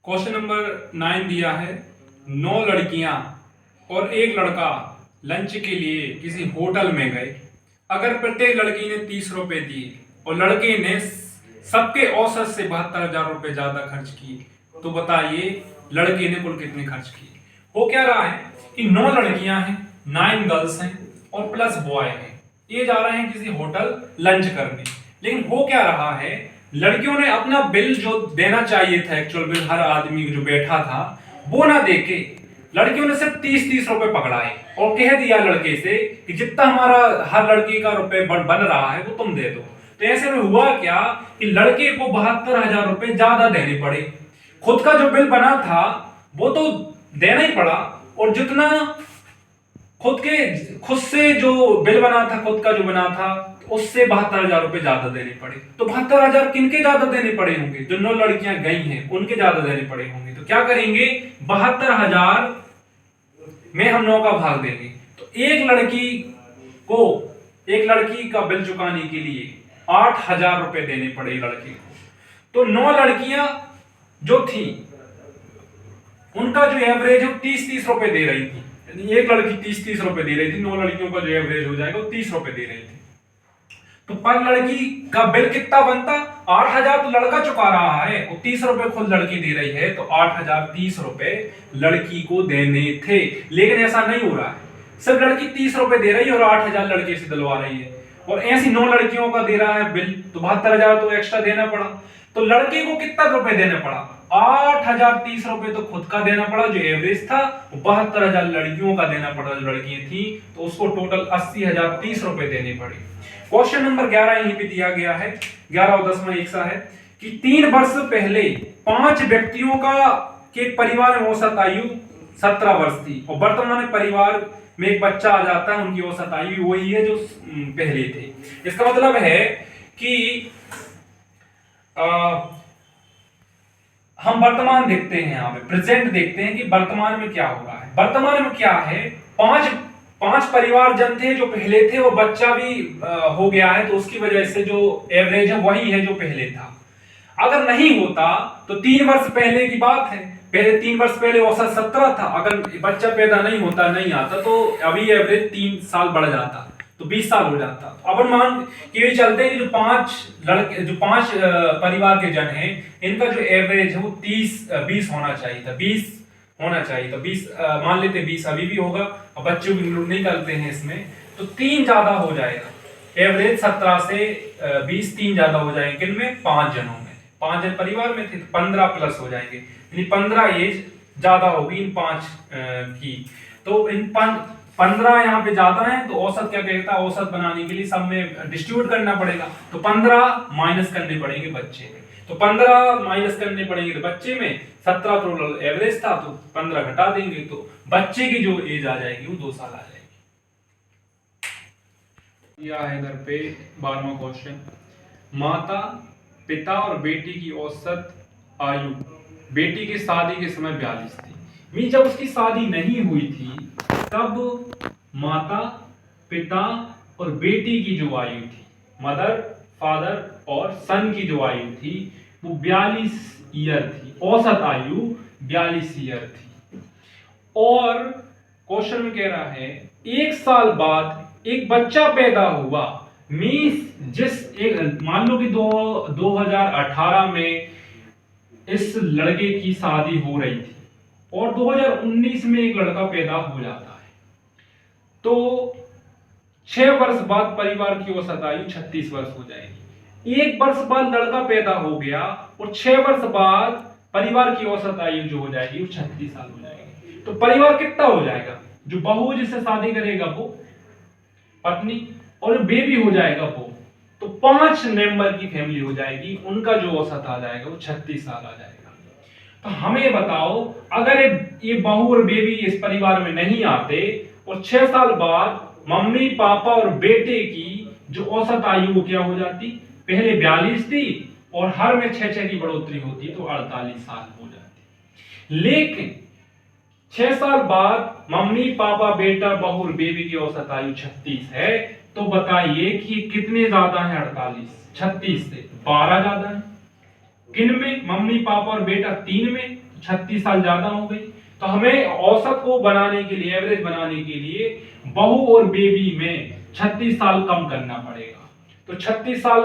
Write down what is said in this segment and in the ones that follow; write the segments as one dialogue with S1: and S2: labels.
S1: Question number 9 दिया है। 9 लड़कियां और एक लड़का लंच के लिए किसी होटल में गए। अगर प्रत्येक लड़की ने 30 रुपए दिए और लड़के ने सबके औसत से 72,000 रुपए ज्यादा खर्च किए, तो बताइए लड़के ने कुल कितने खर्च किए। हो क्या रहा है कि 9 लड़कियां हैं, 9 गर्ल्स हैं और प्लस बॉय हैं। ये जा रहे हैं किसी होटल लंच करने। लेकिन हो क्या रहा है, लड़कियों ने अपना बिल जो देना चाहिए था, एक्चुअल बिल हर आदमी जो बैठा था, वो ना देके लड़कियों ने सिर्फ 30-30 रुपए पकड़ाए और कह दिया लड़के से कि जितना हमारा हर लड़की का रुपए बन रहा है वो तुम दे दो। तो ऐसे में हुआ क्या कि लड़के को 72,000 रुपए ज्यादा देने पड़े। खुद का जो बिल बना था वो तो देना ही पड़ा, और जितना खुद से जो बिल बना था, खुद का जो बना था, उससे 72,000 रुपए ज्यादा देने पड़े। तो 72,000 किनके ज्यादा देने पड़े होंगे? जो 9 लड़कियां गई हैं उनके ज्यादा देने पड़े होंगे। तो क्या करेंगे, 72,000 में हम 9 का भाग देंगे। तो एक लड़की का बिल चुकाने के लिए 8,000 रुपए देने पड़े लड़के को। तो 9 लड़कियां जो थी उनका जो एवरेज है 30-30 रुपए दे रही थी। एक लड़की 30-30 रुपए दे रही थी, 9 लड़कियों का जो एवरेज हो जाएगा वो 30 रुपए दे रही थी। तो पर लड़की का बिल कितना बनता? 8,000 तो लड़का चुका रहा है और 30 रुपए खुद लड़की दे रही है, तो 8,030 रुपए लड़की को देने थे। लेकिन ऐसा नहीं हो रहा है, सिर्फ लड़की 30 रुपए दे रही है और 8,000 लड़के से दिलवा रही है। और ऐसी 9 लड़कियों का दे रहा है बिल, तो 72,000 तो एक्स्ट्रा देना पड़ा। तो लड़के को कितना रुपए देना पड़ा? 8,030 रुपए तो खुद का देना पड़ा जो एवरेज था, 72,000 लड़कियों का देना पड़ा जो लड़कियां थी, तो उसको टोटल 80,030 रुपए देने पड़े। क्वेश्चन नंबर 11 यहीं पे दिया गया है। 11 और 10 में एक सा है कि 3 वर्ष पहले 5 व्यक्तियों का के परिवार में औसत आयु 17 वर्ष थी, और वर्तमान परिवार में एक बच्चा आ जाता है, उनकी औसत आयु वही है जो पहले थे। इसका मतलब है कि हम वर्तमान देखते हैं, यहाँ पे प्रेजेंट देखते हैं कि वर्तमान में क्या हो रहा है। वर्तमान में क्या है, पांच परिवारजन थे जो पहले थे, वो बच्चा भी हो गया है, तो उसकी वजह से जो एवरेज है वही है जो पहले था। अगर नहीं होता तो 3 वर्ष पहले की बात है, पहले 3 वर्ष पहले औसत 17 था। अगर बच्चा पैदा नहीं होता, नहीं आता, तो अभी एवरेज 3 साल बढ़ जाता, तो 20 साल हो जाता। अपन मान के चलते हैं कि जो पांच परिवार के जन हैं, इनका जो एवरेज है वो 20 होना चाहिए था, 20 होना चाहिए। तो 20 मान लेते 20 अभी भी होगा, और बच्चों को इंक्लूड नहीं करते हैं इसमें, तो 3 ज्यादा हो जाएगा। एवरेज 17 से 20 3 ज्यादा हो जाएंगे। किनमें? 5 जनों में। 5 जन परिवार में थे, तो 15 प्लस हो जाएंगे, यानी 15 एज ज्यादा होगी इन 5 की। तो इन 15 यहाँ पे ज्यादा है, तो औसत क्या कहता है, औसत बनाने के लिए सब में डिस्ट्रीब्यूट करना पड़ेगा। तो 15 माइनस करने पड़ेंगे बच्चे में, तो 15 माइनस करने पड़ेंगे तो बच्चे में 17 टोटल एवरेज था, तो 15 घटा देंगे, तो बच्चे की जो एज आ जाएगी वो 2 साल आ जाएगी। यह है इधर पे 12वां क्वेश्चन। माता, पिता और बेटी की औसत आयु बेटी की शादी के समय 42 थी। मीन जब उसकी शादी नहीं हुई थी तब माता, पिता और बेटी की जो आयु थी, मदर, फादर और सन की जो आयु थी वो 42 ईयर थी। औसत आयु 42 ईयर थी। और क्वेश्चन में कह रहा है 1 साल बाद एक बच्चा पैदा हुआ। मान लो कि 2018 में इस लड़के की शादी हो रही थी और 2019 में एक लड़का पैदा हो जाता है, तो 6 वर्ष बाद परिवार की औसत आयु 36 वर्ष हो जाएगी। 1 वर्ष बाद लड़का पैदा हो गया और 6 वर्ष बाद परिवार की औसत आयु जो हो जाएगी वो 36 साल हो जाएगी। तो परिवार कितना हो जाएगा? जो बहू जिससे शादी करेगा वो पत्नी, और बेबी हो जाएगा वो, तो 5 मेंबर की फैमिली हो जाएगी, उनका जो औसत आ जाएगा वो 36 साल आ जाएगा। तो हमें बताओ, अगर ये बहू और बेबी इस परिवार में नहीं आते और 6 साल बाद मम्मी, पापा और बेटे की जो औसत आयु वो क्या हो जाती? पहले 42 थी और हर में 6 की बढ़ोतरी होती, तो 48 साल हो जाती। लेकिन 6 साल बाद मम्मी, पापा, बेटा, बहू और बेबी की औसत आयु 36 है, तो बताइए कि कितने ज्यादा है? 48 36 से 12 ज्यादा है। किन में? मम्मी, पापा और बेटा 3 में, 36 साल ज्यादा हो गई। तो हमें औसत को बनाने के लिए, एवरेज बनाने के लिए बहू और बेबी में 36 साल कम करना पड़ेगा। तो 36 साल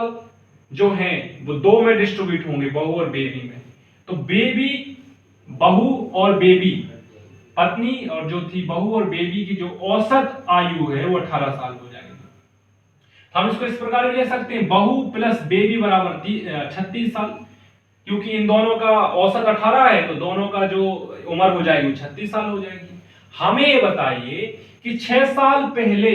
S1: जो है वो 2 में डिस्ट्रीब्यूट होंगे, बहू और बेबी में। तो बेबी, बहू और बेबी, पत्नी और जो थी बहू और बेबी की जो औसत आयु है वो 18 साल हो जाएगी। हम इसको इस प्रकार भी ले सकते हैं, बहू प्लस बेबी बराबर 36 साल, क्योंकि इन दोनों का औसत 18 है तो दोनों का जो उम्र हो जाएगी वो 36 साल हो जाएगी। हमें ये बताइए कि 6 साल पहले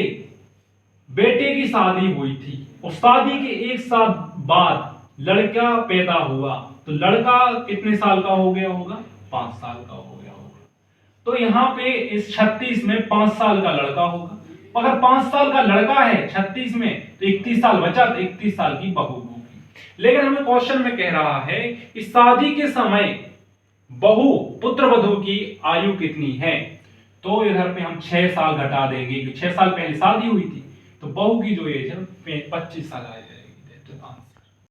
S1: बेटे की शादी हुई थी और शादी के 1 साल बाद लड़का पैदा हुआ, तो लड़का कितने साल का हो गया होगा? 5 साल का हो गया होगा। तो यहां पे इस 36 में 5 साल का लड़का होगा। अगर 5 साल का लड़का है 36 में तो 31 साल बचा, तो 31 साल की बहू होगी। लेकिन हमें क्वेश्चन में कह रहा है कि शादी के समय बहू, पुत्र वधू की आयु कितनी है? तो इधर पे हम 6 साल घटा देंगे कि 6 साल पहले शादी हुई थी, तो बहू की जो एज है 25 साल आएगी।